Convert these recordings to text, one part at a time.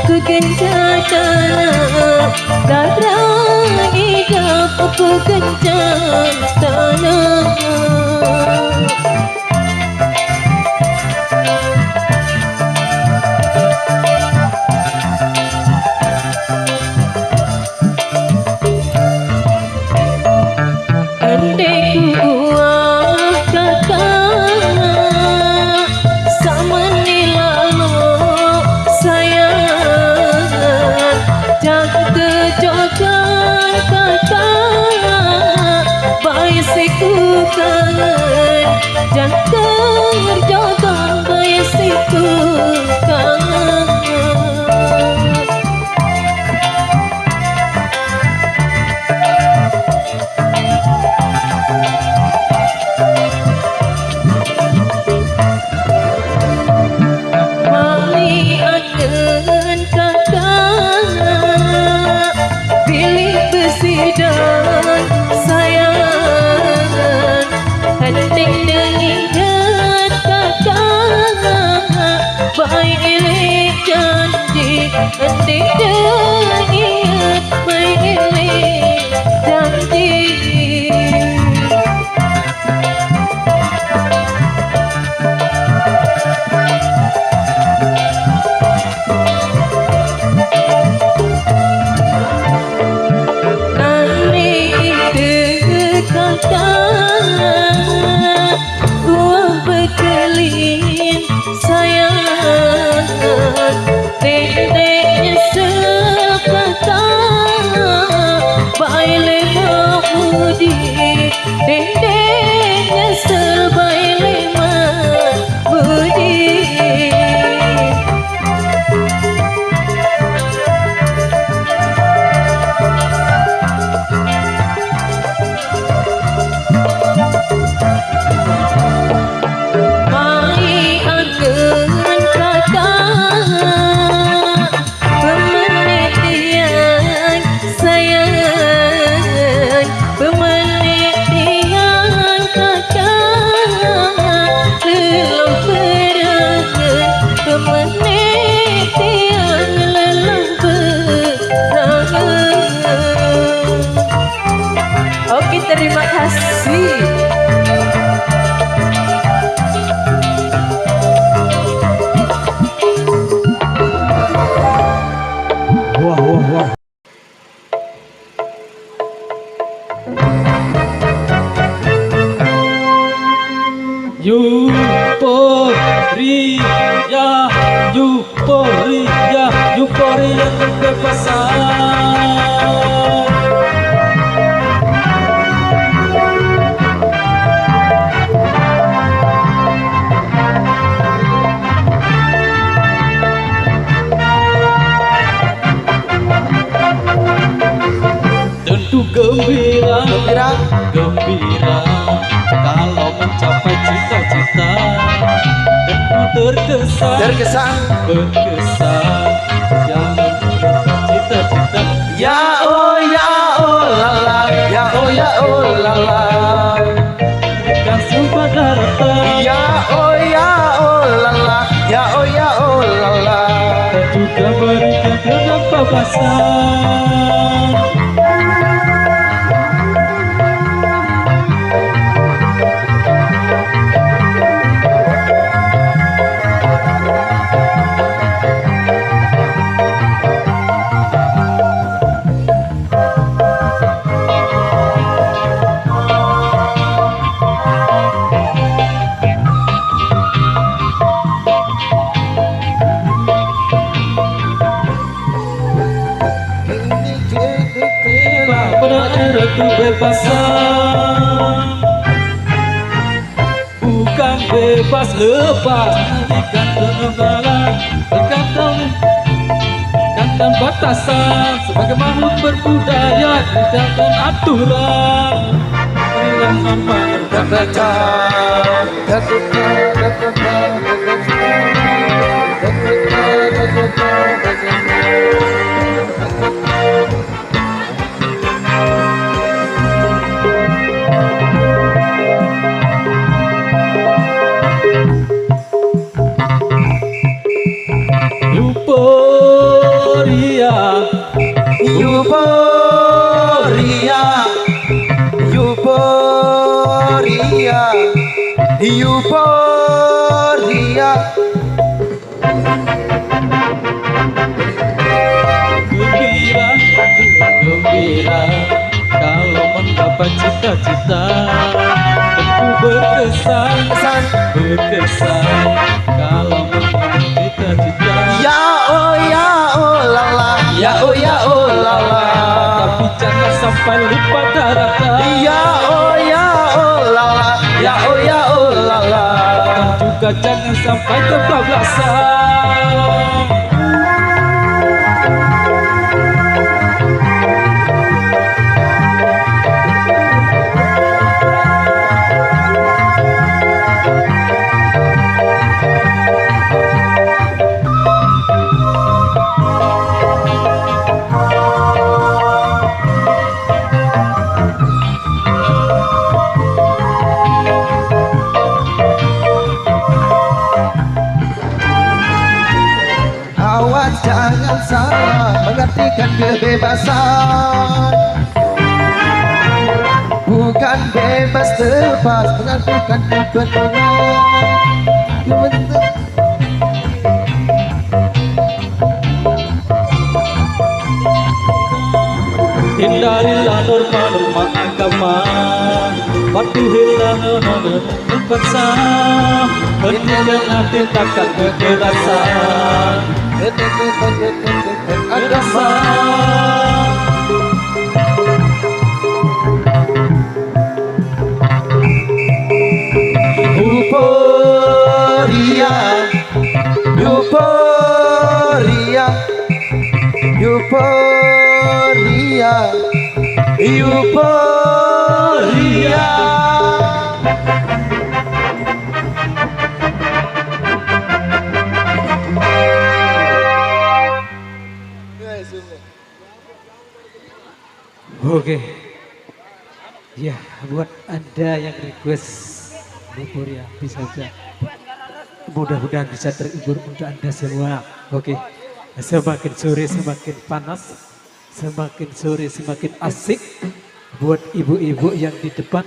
ku kencana darah hidup ku kencana. Jangan jodoh bayi situ kangen. Mami akan kakak pilih besi dan sayang hendak mengingat kakak baik elok janji hendak mengingat baik elok janji. Uang berkelin sayang dedeknya sepatah baik lemah budi dedeknya sebaik lemah budi. Oke, terima kasih. Wah, wah, wah. Euforia, euforia, euforia kebebasan. Tentu gembira, gembira kalau mencapai cita-cita. Tentu terkesan, berkesan yang cita-cita. Ya oh lala, ya oh lala. Berikan sumpah daratan. Ya oh lala, ya oh lala. Dan juga berikan kebebasan. Kebebasan bukan bebas lepas ikan terbang ikan batasan sebagai makhluk berbudaya tinggalkan aturan perilahan merdeka. cita-cita tentu berkesan kalau memiliki cita-cita. Ya oh lala, ya oh lala. Tapi jangan sampai lupa daratan. Ya oh lala, ya oh lala. Dan juga jangan sampai kebablasan. Jangan salah mengartikan kebebasan, bukan bebas terlepas menentukan kebenaran. Hindarilah norma-norma agama, patuhilah norma bangsa, hentikanlah tindakan kekerasan. Agama Euphoria, Euphoria, Euphoria, Euphoria. Oke, ya buat anda yang request Euphoria bisa saja. Mudah-mudahan bisa terhibur untuk anda semua. Oke, semakin sore semakin panas, semakin sore semakin asik. Buat ibu-ibu yang di depan,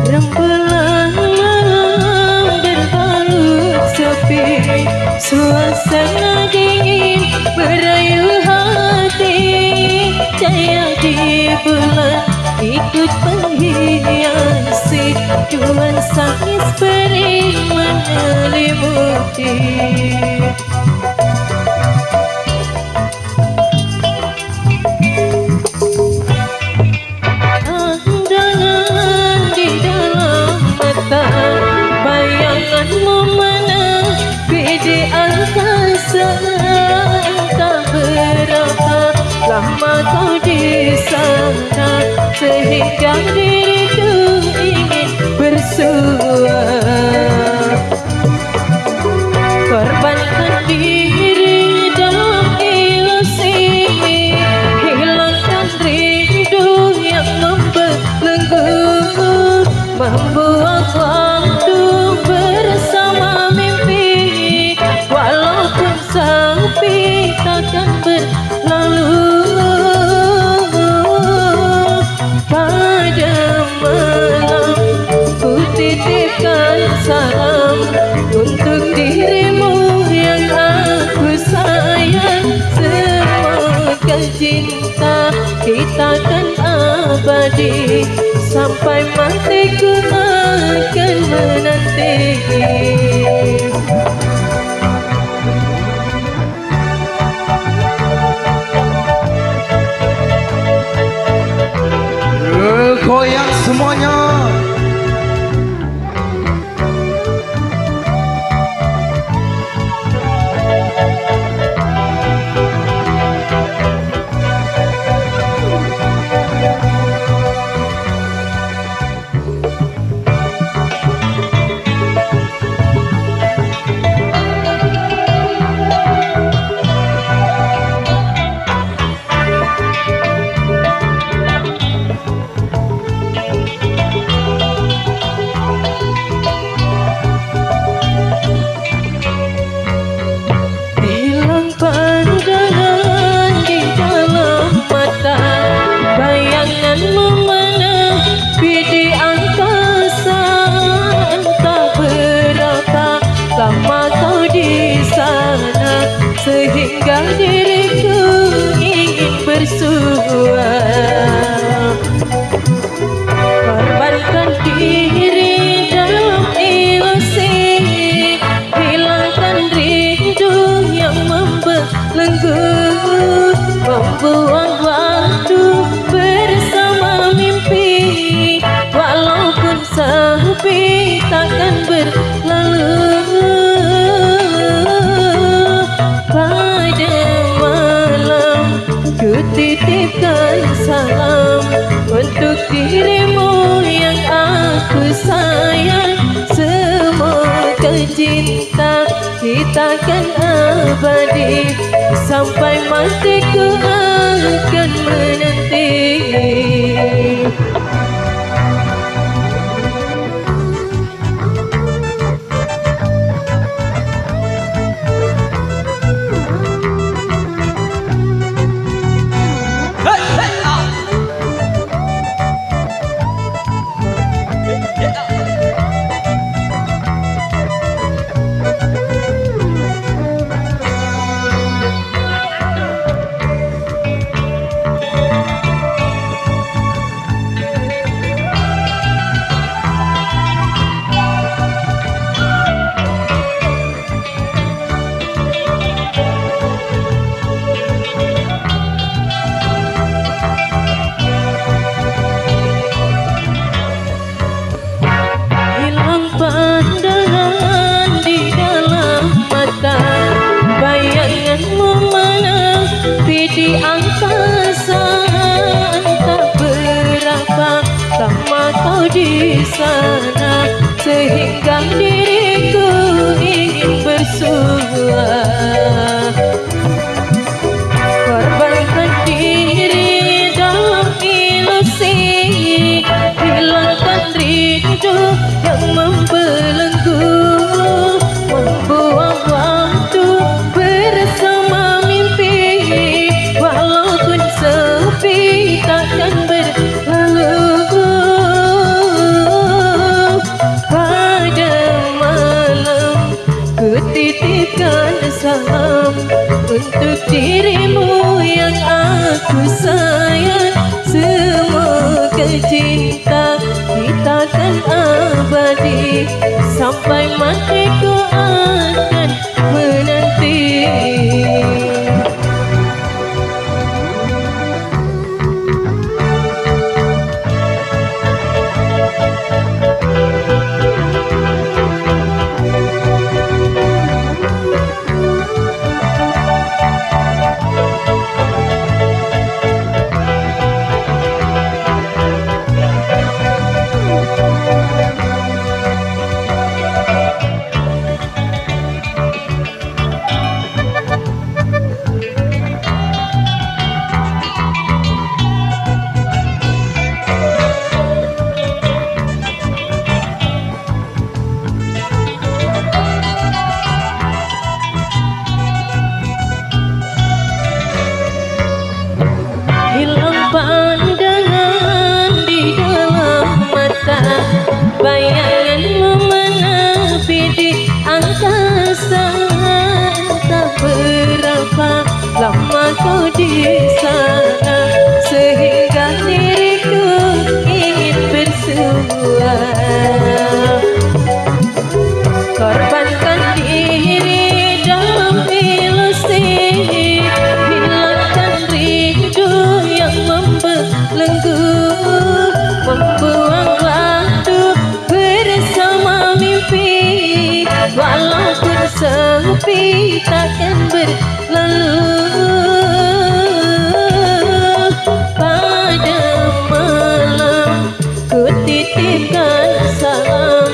Rembulan malam berbalut sepi, suasana dingin merayu hati. Cahaya di bulan ikut menghiasi, nuansa misteri menyelimuti. Bayanganmu mana di angkasa, tak berapa lama kau di sana, sehingga diriku ingin bersua. Korbankan diri dalam ilusi, hilangkan rindu yang membelenggu, membuat waktu bersama mimpi, walaupun sepi takkan berlalu. Pada malam ku titipkan salam untuk dirimu yang aku sayang. Semoga cinta kita kan abadi, sampai matiku akan menanti. Goyang semuanya. sehingga diriku ingin bersua. Korbankan diri dalam ilusi, hilangkan rindu yang membelenggu, membuang waktu bersama mimpi, walaupun sepi takkan berlalu. Pada malam ku titipkan salam untuk dirimu yang aku sayang. Semoga cinta kita kan abadi, sampai matiku akan menanti. Pandangan di dalam mata, bayanganmu menepi di angkasa. Tak berapa lama kau di sana, sehingga diriku ingin bersua. Korbankan diri dalam ilusi, hilangkan rindu yang membelenggu, membuang waktu bersama mimpi, walaupun sepi takkan berlalu. Pada malam ku titipkan salam untuk dirimu yang aku sayang. Semoga cinta kita kan abadi, sampai matiku akan menanti. Pandangan di dalam mata, bayanganmu menepi di angkasa. Tak berapa lama kau di sana, sehingga diriku ingin bersua. Korbankan diri dalam ilusi, hilangkan rindu yang membelenggu, membuang waktu bersama mimpi, walaupun sepi takkan berlalu. Pada malam ku titipkan salam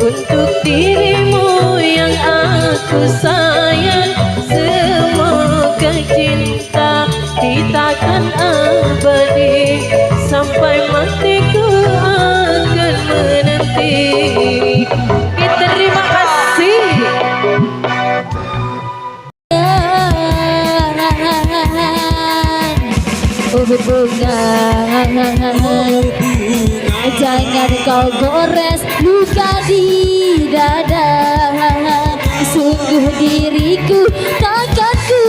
untuk dirimu yang aku sayang. Semoga cinta kita kan abadi, sampai matiku akan menanti. Terima kasih. Hubungan, jangan kau gores luka di dada. Sungguh diriku takkan ku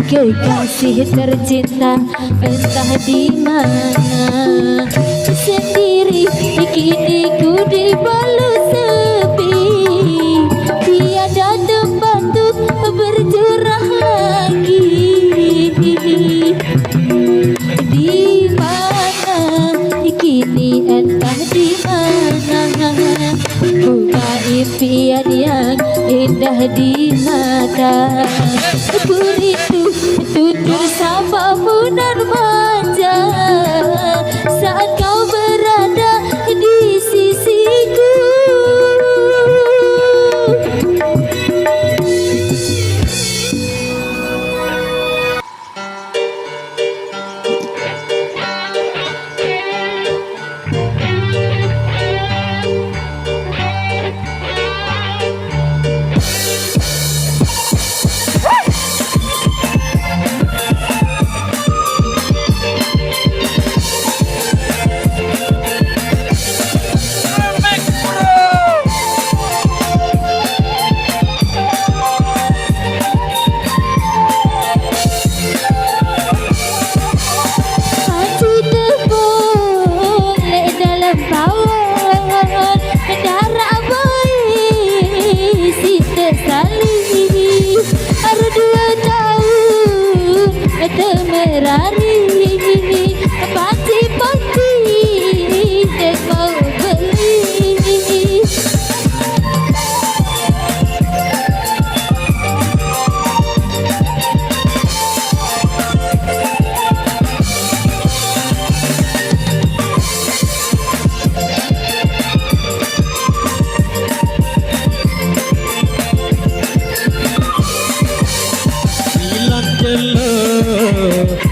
Kekasih tercinta entah di mana, sendiri kini ku dibalut sepi, tiada tempat untuk berjurah lagi. Di mana kini entah di mana, buka impian yang indah di mata. Beritu tutur sapamu dan manja saat kau berada di sisiku.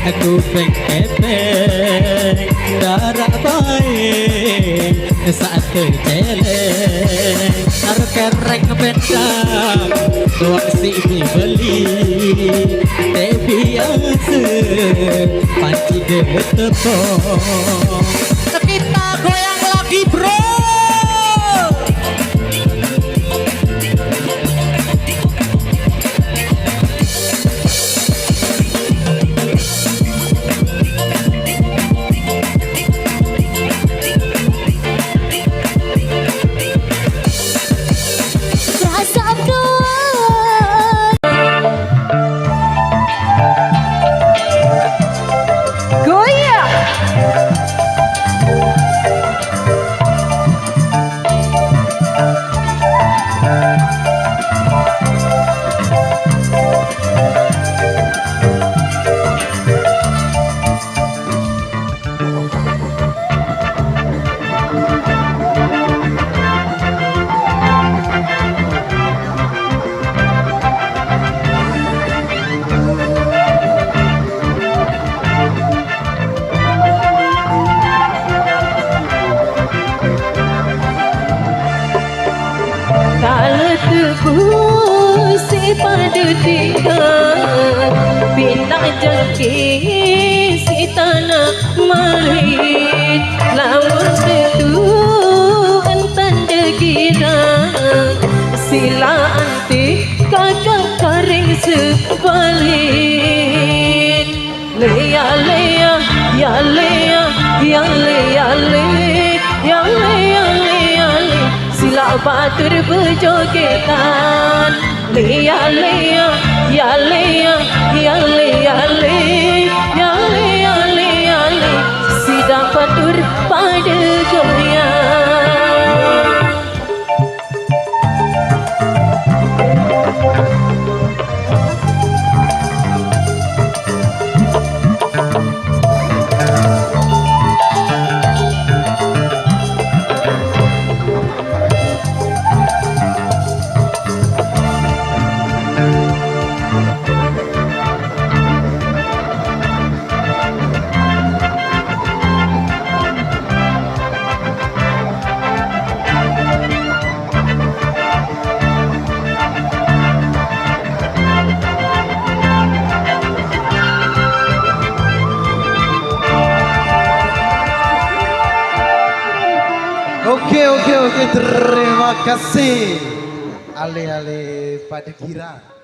Aku pengen darah baik saat terjelek taruh kereng pendam doang si beli biasa panci getepong kita goyang lagi bro. Si pada tinggal bintang jengking si tanah marit lamun itu entan degirang sila anti kakak karing sebalik lea lea ya lea ya lea lea ya lea lea sila batur berjogetan le ya le ya ya le ya ya le ya le ya le ya le ya le si dapat pada goyang. Oke, terima kasih. Ale-ale pada kira.